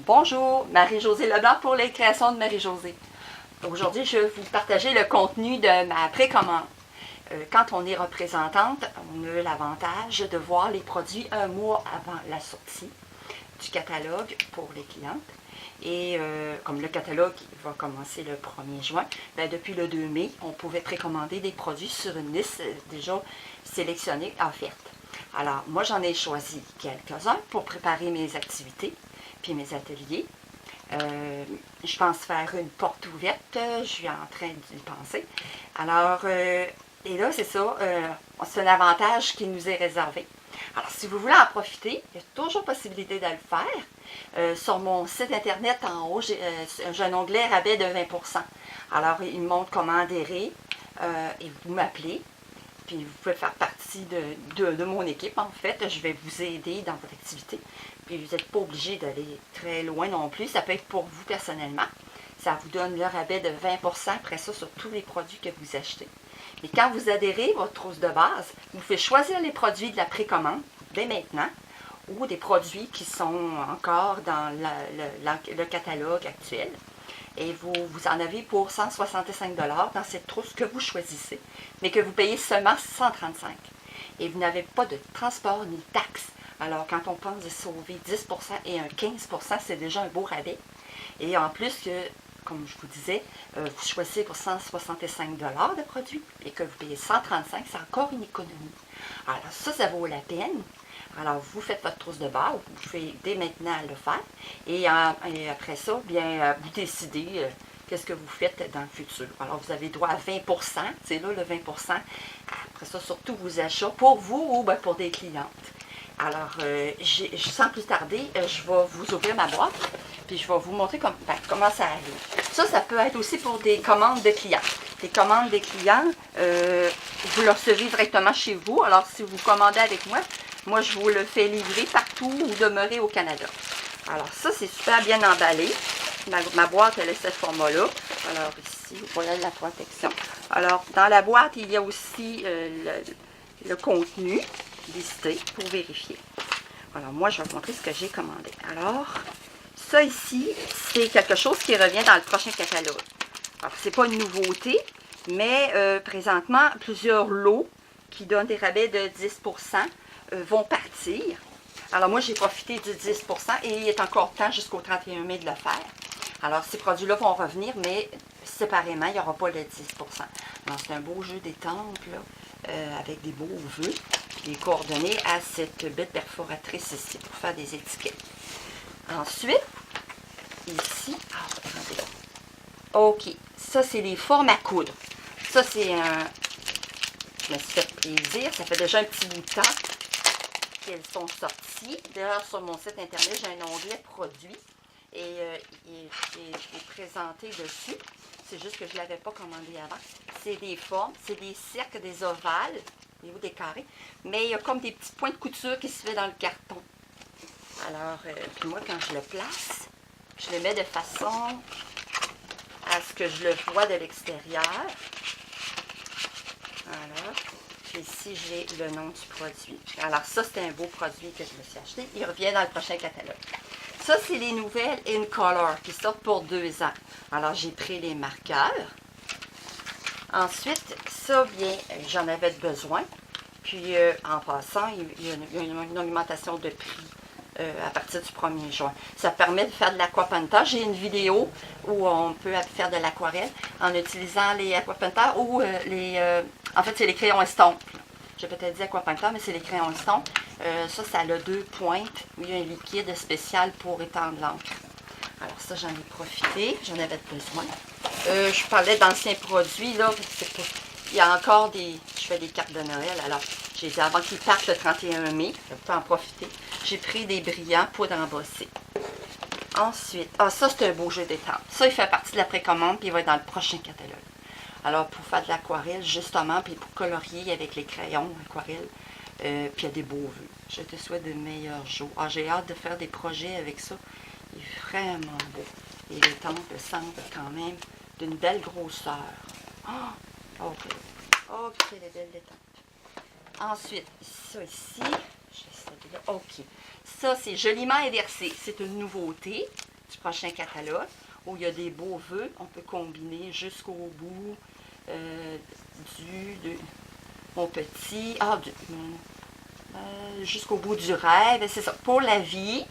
Bonjour, Marie-Josée Leblanc pour les créations de Marie-Josée. Aujourd'hui, je vais vous partager le contenu de ma précommande. Quand on est représentante, on a l'avantage de voir les produits un mois avant la sortie du catalogue pour les clientes. Et comme le catalogue va commencer le 1er juin, bien, depuis le 2 mai, on pouvait précommander des produits sur une liste déjà sélectionnée, offerte. Alors, moi, j'en ai choisi quelques-uns pour préparer mes activités puis mes ateliers. Je pense faire une porte ouverte, je suis en train d'y penser. Alors, et là, c'est ça, c'est un avantage qui nous est réservé. Alors, si vous voulez en profiter, il y a toujours possibilité de le faire. Sur mon site internet, en haut, j'ai un onglet rabais de 20%. Alors, il me montre comment adhérer et vous m'appelez. Puis vous pouvez faire partie de mon équipe, en fait. Je vais vous aider dans votre activité. Puis vous n'êtes pas obligé d'aller très loin non plus. Ça peut être pour vous personnellement. Ça vous donne le rabais de 20% après ça sur tous les produits que vous achetez. Et quand vous adhérez votre trousse de base, vous pouvez choisir les produits de la précommande dès maintenant ou des produits qui sont encore dans le catalogue actuel. Et vous en avez pour 165 $ dans cette trousse que vous choisissez, mais que vous payez seulement 135 $. Et vous n'avez pas de transport ni taxe. Alors, quand on pense de sauver 10% et un 15%, c'est déjà un beau rabais. Et en plus, comme je vous disais, vous choisissez pour 165 $ de produits et que vous payez 135 $, c'est encore une économie. Alors, ça vaut la peine. Alors, vous faites votre trousse de base, vous pouvez dès maintenant le faire. Et après ça, bien, vous décidez qu'est-ce que vous faites dans le futur. Alors, vous avez droit à 20%, c'est là le 20%. Après ça, surtout vos achats pour vous ou bien pour des clientes. Alors, sans plus tarder, je vais vous ouvrir ma boîte, puis je vais vous montrer comment ça arrive. Ça peut être aussi pour des commandes de clients. Les commandes des clients, vous le recevez directement chez vous. Alors, si vous commandez avec moi, je vous le fais livrer partout où demeurer au Canada. Alors, ça, c'est super bien emballé. Ma boîte, elle est ce format-là. Alors, ici, voilà la protection. Alors, dans la boîte, il y a aussi le contenu listé pour vérifier. Alors, moi, je vais vous montrer ce que j'ai commandé. Alors, ça ici, c'est quelque chose qui revient dans le prochain catalogue. Alors, ce n'est pas une nouveauté, mais présentement, plusieurs lots qui donnent des rabais de 10% vont partir. Alors, moi, j'ai profité du 10% et il est encore temps jusqu'au 31 mai de le faire. Alors, ces produits-là vont revenir, mais séparément, il n'y aura pas le 10%. Alors, c'est un beau jeu d'étampes, avec des beaux vœux, puis les coordonnées à cette belle perforatrice ici pour faire des étiquettes. Ensuite, ici, attendez. OK, ça, c'est les formes à coudre. Ça, c'est un... Je me suis fait plaisir, ça fait déjà un petit bout de temps qu'elles sont sorties. D'ailleurs, sur mon site internet, j'ai un onglet produits et il est présenté dessus. C'est juste que je ne l'avais pas commandé avant. C'est des formes, c'est des cercles, des ovales, ou des carrés, mais il y a comme des petits points de couture qui se fait dans le carton. Alors, puis moi, quand je le place, je le mets de façon à ce que je le vois de l'extérieur. Voilà. Puis ici, j'ai le nom du produit. Alors ça, c'est un beau produit que je me suis acheté. Il revient dans le prochain catalogue. Ça, c'est les nouvelles In Color qui sortent pour 2 ans. Alors, j'ai pris les marqueurs. Ensuite, ça, bien, j'en avais besoin. Puis, en passant, il y a une augmentation de prix à partir du 1er juin. Ça permet de faire de l'aquapunta. J'ai une vidéo où on peut faire de l'aquarelle en utilisant les aquapunta ou en fait, c'est les crayons estampes. J'ai peut-être dit aquapunta, mais c'est les crayons estampes. Ça a 2 pointes. Il y a un liquide spécial pour étendre l'encre. Alors ça, j'en ai profité. J'en avais besoin. Je parlais d'anciens produits, là. Il y a encore je fais des cartes de Noël. Alors, j'ai dit avant qu'ils partent le 31 mai, je peux en profiter. J'ai pris des brillants poudre embossée. Ensuite, ça, c'est un beau jeu d'étampes. Ça, il fait partie de la précommande, puis il va être dans le prochain catalogue. Alors, pour faire de l'aquarelle, justement, puis pour colorier avec les crayons aquarelle, puis il y a des beaux vœux. Je te souhaite de meilleurs jours. J'ai hâte de faire des projets avec ça. Il est vraiment beau. Et les tempes semblent quand même d'une belle grosseur. OK, les belles détentes. Ensuite, ça ici, OK. Ça, c'est joliment inversé. C'est une nouveauté. du prochain catalogue, où il y a des beaux vœux. On peut combiner jusqu'au bout de mon petit, jusqu'au bout du rêve. C'est ça, pour la vie,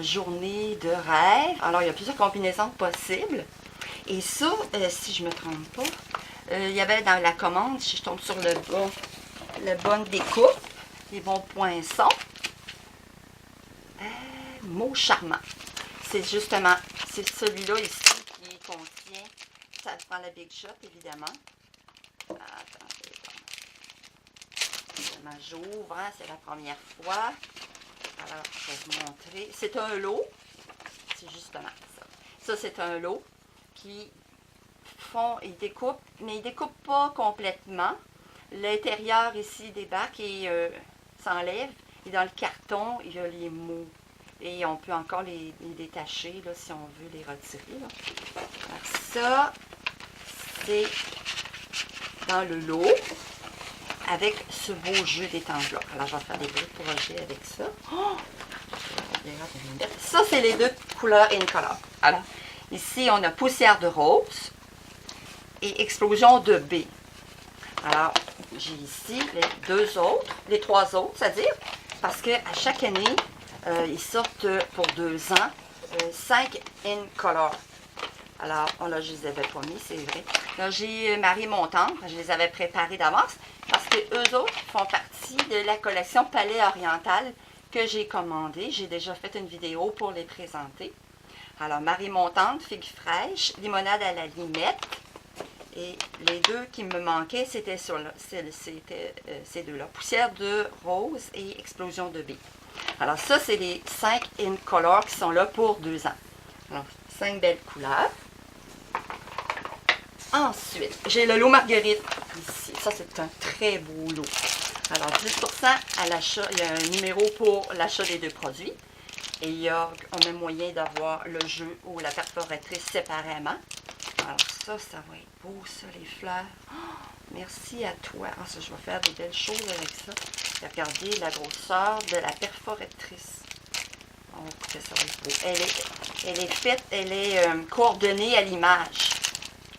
journée de rêve. Alors, il y a plusieurs combinaisons possibles. Et ça, si je ne me trompe pas, il y avait dans la commande, si je tombe sur le bonne découpe, les bons poinçons, mot charmant. C'est justement, c'est celui-là ici qui contient, ça prend la Big Shot évidemment. Attendez, évidemment, j'ouvre, hein, c'est la première fois. Alors, je vais vous montrer. C'est un lot, c'est justement ça. Ça, c'est un lot qui ils découpent, mais ils ne découpent pas complètement. L'intérieur ici débarque et s'enlève. Et dans le carton, il y a les mots. Et on peut encore les détacher là, si on veut les retirer. Là. Alors ça, c'est dans le lot avec ce beau jeu d'étanche-là. Alors, je vais faire des beaux projets avec ça. Oh! Ça, c'est les deux couleurs in color. Alors, ici, on a poussière de rose et explosion de B. Alors, j'ai ici les trois autres, c'est-à-dire, parce qu'à chaque année, ils sortent pour 2 ans 5 in color. Alors, là, je les avais pas mis, c'est vrai. Là, j'ai Marie Montante, je les avais préparés d'avance, parce que eux autres font partie de la collection Palais Oriental que j'ai commandée. J'ai déjà fait une vidéo pour les présenter. Alors, Marie Montante, figue fraîche, limonade à la limette. Et les deux qui me manquaient, c'était ces deux-là. Poussière de rose et explosion de B. Alors ça, c'est les 5 in color qui sont là pour 2 ans. Alors, 5 belles couleurs. Ensuite, j'ai le lot Marguerite ici. Ça, c'est un très beau lot. Alors, 10% à l'achat. Il y a un numéro pour l'achat des deux produits. Et il y a un même moyen d'avoir le jeu ou la perforatrice séparément. Alors ça va être beau, ça, les fleurs. Oh, merci à toi. Ah, ça, je vais faire des belles choses avec ça. Regardez la grosseur de la perforatrice. Oh, que ça va être beau. Elle est faite, elle est coordonnée à l'image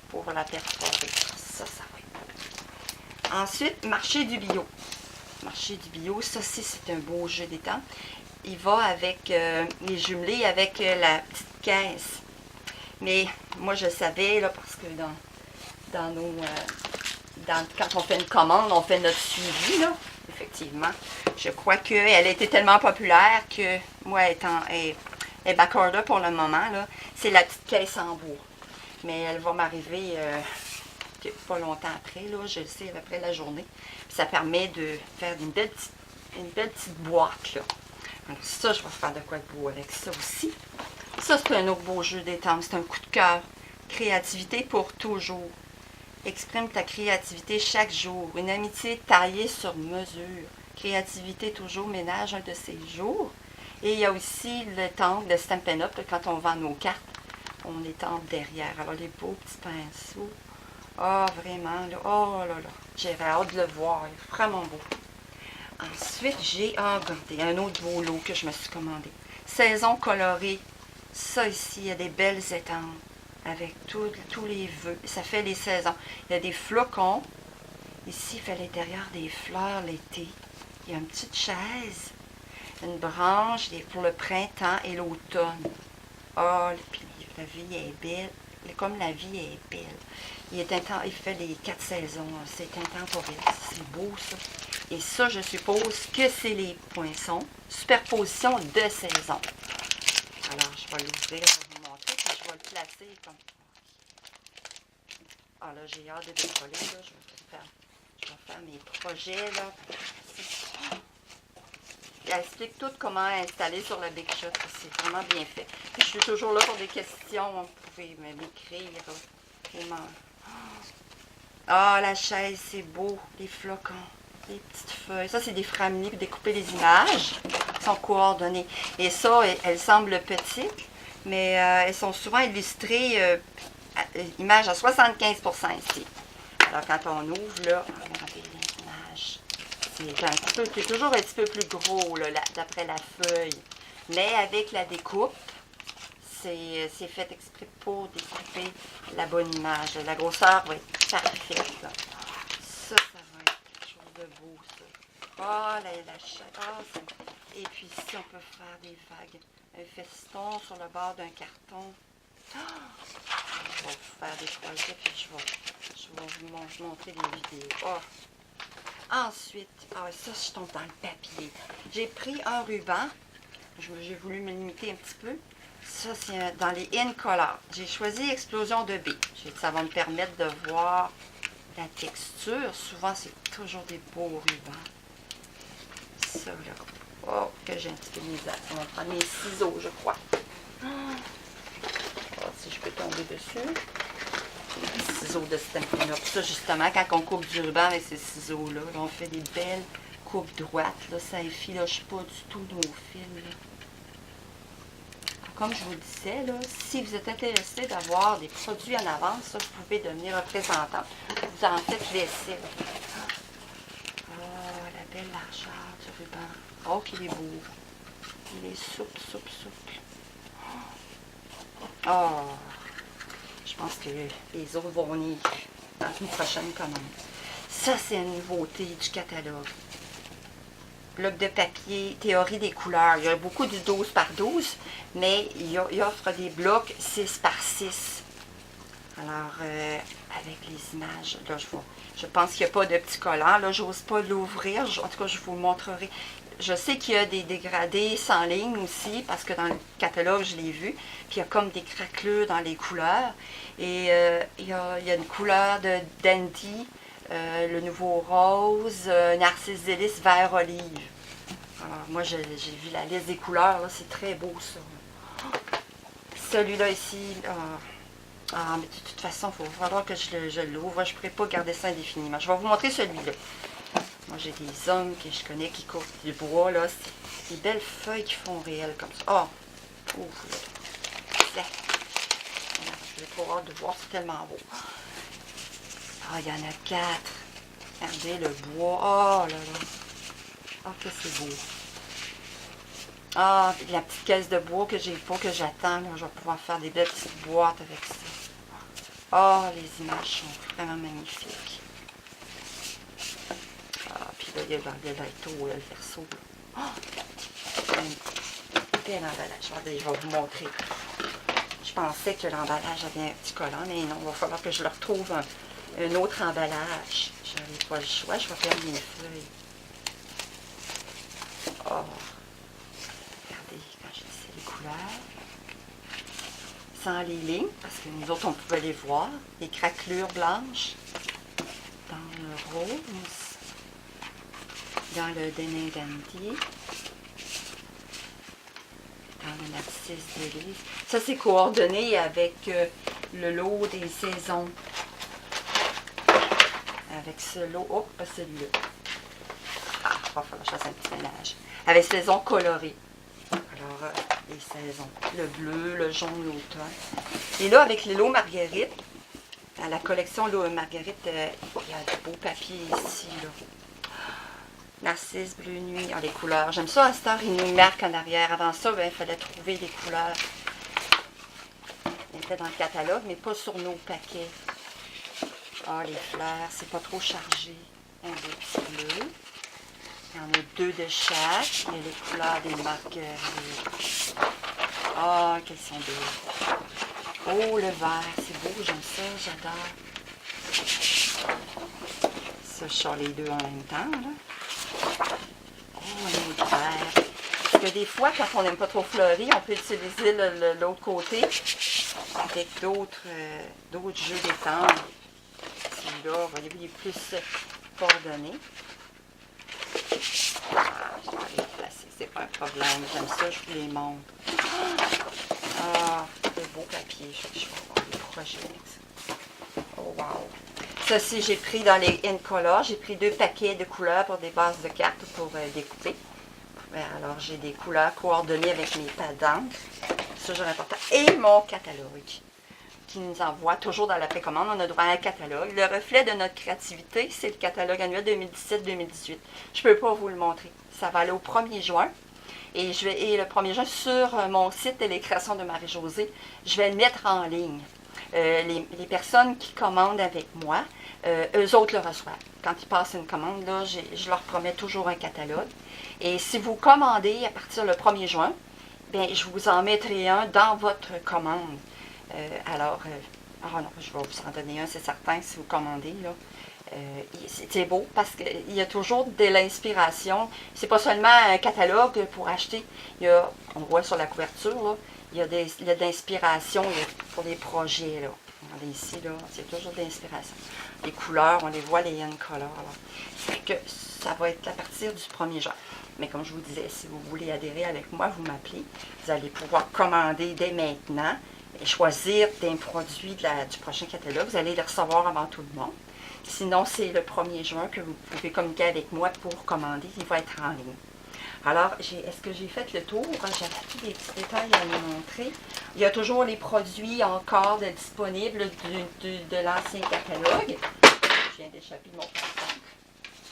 pour la perforatrice. Ça va être beau. Ensuite, marché du bio. Marché du bio, ça, c'est un beau jeu d'étang. Il va avec les jumelés avec la petite caisse. Mais moi, je savais, là, parce que quand on fait une commande, on fait notre suivi, là, effectivement. Je crois qu'elle a été tellement populaire que, moi, elle est backorder pour le moment, là. C'est la petite caisse en bois. Mais elle va m'arriver pas longtemps après, là, je le sais, après la journée. Puis ça permet de faire une belle petite boîte, là. Alors ça, je vais faire de quoi de beau avec ça aussi. Ça, c'est un autre beau jeu d'étang. C'est un coup de cœur. Créativité pour toujours. Exprime ta créativité chaque jour. Une amitié taillée sur mesure. Créativité toujours ménage un de ces jours. Et il y a aussi le temple de Stampin' Up. Quand on vend nos cartes, on les temple derrière. Alors, les beaux petits pinceaux. Ah, vraiment, là. Oh là là. J'avais hâte de le voir. Il est vraiment beau. Ensuite, j'ai regardez, un autre beau lot que je me suis commandé. Saison colorée. Ça ici, il y a des belles étampes avec tous les vœux. Ça fait les saisons. Il y a des flocons. Ici, il fait l'intérieur des fleurs l'été. Il y a une petite chaise, une branche pour le printemps et l'automne. Oh, puis la vie est belle. Comme la vie est belle. Il fait les 4 saisons. C'est intemporel. C'est beau, ça. Et ça, je suppose que c'est les poinçons. Superposition de saison. Alors, je vais l'ouvrir, je vais vous montrer, puis je vais le placer comme ça. Ah là, j'ai hâte de décoller, là. Je vais faire mes projets, là. Elle explique tout comment installer sur le Big Shot. C'est vraiment bien fait. Puis, je suis toujours là pour des questions. Vous pouvez m'écrire. Vraiment. Ah, la chaise, c'est beau. Les flocons. Les petites feuilles. Ça, c'est des framini pour découper les images. Elles sont coordonnées. Et ça, elles semblent petites, mais elles sont souvent illustrées, images à 75% ici. Alors, quand on ouvre, là, regardez l'image. C'est toujours un petit peu plus gros, là, d'après la feuille. Mais avec la découpe, c'est fait exprès pour découper la bonne image. La grosseur va être parfaite. Là. Ça va être quelque chose de beau, ça. Ah, la chaîne. Et puis ici, on peut faire des vagues. Un feston sur le bord d'un carton. Je vais vous faire des projets, puis je vais vous montrer des vidéos. Ensuite, ça, je tombe dans le papier. J'ai pris un ruban. J'ai voulu me limiter un petit peu. Ça, c'est dans les In Color. J'ai choisi Explosion de B. Ça va me permettre de voir la texture. Souvent, c'est toujours des beaux rubans. Ça, là. Que j'ai un petit peu mis là. On va prendre mes ciseaux, je crois. Si je peux tomber dessus. Les ciseaux de Stampin' Up. Ça, justement, quand on coupe du ruban avec ces ciseaux-là, on fait des belles coupes droites. Là, ça effiloche pas du tout nos fils. Là. Comme je vous disais, là, si vous êtes intéressé d'avoir des produits en avance, ça, vous pouvez devenir représentant. Vous en faites l'essai. La belle largeur du ruban. Qu'il est beau. Il est souple, souple, souple. Je pense que les autres vont venir dans une prochaine commande. Ça, c'est une nouveauté du catalogue. Bloc de papier, théorie des couleurs. Il y a beaucoup du 12 par 12, mais il offre des blocs 6 par 6. Alors, avec les images, là, je pense qu'il n'y a pas de petits collants. Là, j'ose pas l'ouvrir. En tout cas, je vous montrerai. Je sais qu'il y a des dégradés sans ligne aussi, parce que dans le catalogue, je l'ai vu. Puis il y a comme des craquelures dans les couleurs. Et il y a une couleur de Dandy, le nouveau rose, Narcisse Délice, vert olive. Alors moi, j'ai vu la liste des couleurs, c'est très beau ça. Celui-là ici, mais de toute façon, il va falloir que je l'ouvre. Je ne pourrais pas garder ça indéfiniment. Je vais vous montrer celui-là. Moi, j'ai des hommes que je connais qui coupent du bois, là. C'est des belles feuilles qui font réel comme ça. J'ai trop hâte de voir, c'est tellement beau. Il y en a 4. Regardez le bois. Que c'est beau. La petite caisse de bois que j'ai pas, que j'attends. Je vais pouvoir faire des belles petites boîtes avec ça. Les images sont vraiment magnifiques. Puis là, il y a le lighto, le verso. Un bel emballage. Je vais vous montrer. Je pensais que l'emballage avait un petit collant, mais non, il va falloir que je le retrouve un autre emballage. Je n'avais pas le choix, je vais perdre mes feuilles. Regardez, quand je disais les couleurs, sans les lignes, parce que nous autres, on pouvait les voir, les craquelures blanches, dans le rose, dans le Denim Dandy, dans le Narcisse Délice. Ça, c'est coordonné avec le lot des saisons. Avec ce lot, celui-là. Il va falloir que je fasse un petit ménage. Avec saison colorée. Alors, les saisons. Le bleu, le jaune, l'automne. Et là, avec les lots Marguerite, à la collection Lot Marguerite, il y a de beaux papiers ici, là. Narcisse, bleu nuit, les couleurs. J'aime ça, à cette heure, il nous marque en arrière. Avant ça, il fallait trouver les couleurs. Il était dans le catalogue, mais pas sur nos paquets. Les fleurs, c'est pas trop chargé. Un beau petit bleu. Il y en a 2 de chaque. Il y a les couleurs des marguerites. Qu'elles sont belles. Le vert, c'est beau, j'aime ça, j'adore. Ça, je sors les deux en même temps, là. Un autre vert. Parce que des fois, quand on n'aime pas trop fleuri, on peut utiliser l'autre côté avec d'autres jeux d'étang. Celui-là, voyez-vous, il est plus coordonné. Je vais les placer, c'est pas un problème. J'aime ça, je vous les montre. De beau papier. Je vais avoir des projets avec ça. Wow! Ça, si j'ai pris dans les In Color, j'ai pris 2 paquets de couleurs pour des bases de cartes pour découper. Alors, j'ai des couleurs coordonnées avec mes pads d'encre. C'est toujours important. Et mon catalogue qui nous envoie toujours dans la précommande. On a droit à un catalogue. Le reflet de notre créativité, c'est le catalogue annuel 2017-2018. Je ne peux pas vous le montrer. Ça va aller au 1er juin. Et, le 1er juin, sur mon site Les Créations de Marie-Josée, je vais le mettre en ligne. Les personnes qui commandent avec moi, eux autres le reçoivent. Quand ils passent une commande, là, je leur promets toujours un catalogue. Et si vous commandez à partir du 1er juin, bien, je vous en mettrai un dans votre commande. Non, je vais vous en donner un, c'est certain, si vous commandez, là. C'est beau parce qu'il y a toujours de l'inspiration. C'est pas seulement un catalogue pour acheter. On voit sur la couverture, là, il y a de l'inspiration pour les projets. Là. Regardez ici, là, c'est toujours de l'inspiration. Les couleurs, on les voit, les hand colors. Fait que ça va être à partir du 1er juin. Mais comme je vous disais, si vous voulez adhérer avec moi, vous m'appelez. Vous allez pouvoir commander dès maintenant et choisir des produits du prochain catalogue. Vous allez les recevoir avant tout le monde. Sinon, c'est le 1er juin que vous pouvez communiquer avec moi pour commander. Il va être en ligne. Alors, est-ce que j'ai fait le tour? J'avais tous des petits détails à vous montrer. Il y a toujours les produits encore disponibles de l'ancien catalogue. Je viens d'échapper de mon portable.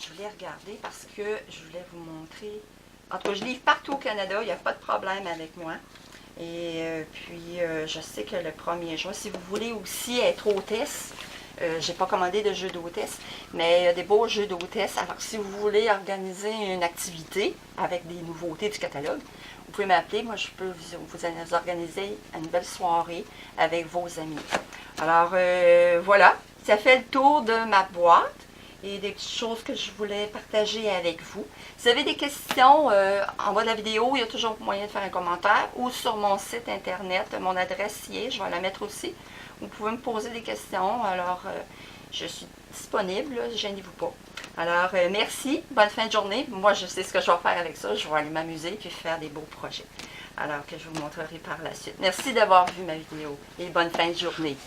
Je voulais regarder parce que je voulais vous montrer. En tout cas, je livre partout au Canada. Il n'y a pas de problème avec moi. Et puis, je sais que le 1er juin, si vous voulez aussi être hôtesse, je n'ai pas commandé de jeux d'hôtesse, mais il y a des beaux jeux d'hôtesse. Alors, si vous voulez organiser une activité avec des nouveautés du catalogue, vous pouvez m'appeler. Moi, je peux vous organiser une belle soirée avec vos amis. Alors, voilà. Ça fait le tour de ma boîte et des petites choses que je voulais partager avec vous. Si vous avez des questions, en bas de la vidéo, il y a toujours moyen de faire un commentaire ou sur mon site internet, mon adresse y est, je vais la mettre aussi. Vous pouvez me poser des questions, alors je suis disponible, gênez-vous pas. Alors, merci, bonne fin de journée. Moi, je sais ce que je vais faire avec ça, je vais aller m'amuser et faire des beaux projets. Alors que je vous montrerai par la suite. Merci d'avoir vu ma vidéo et bonne fin de journée.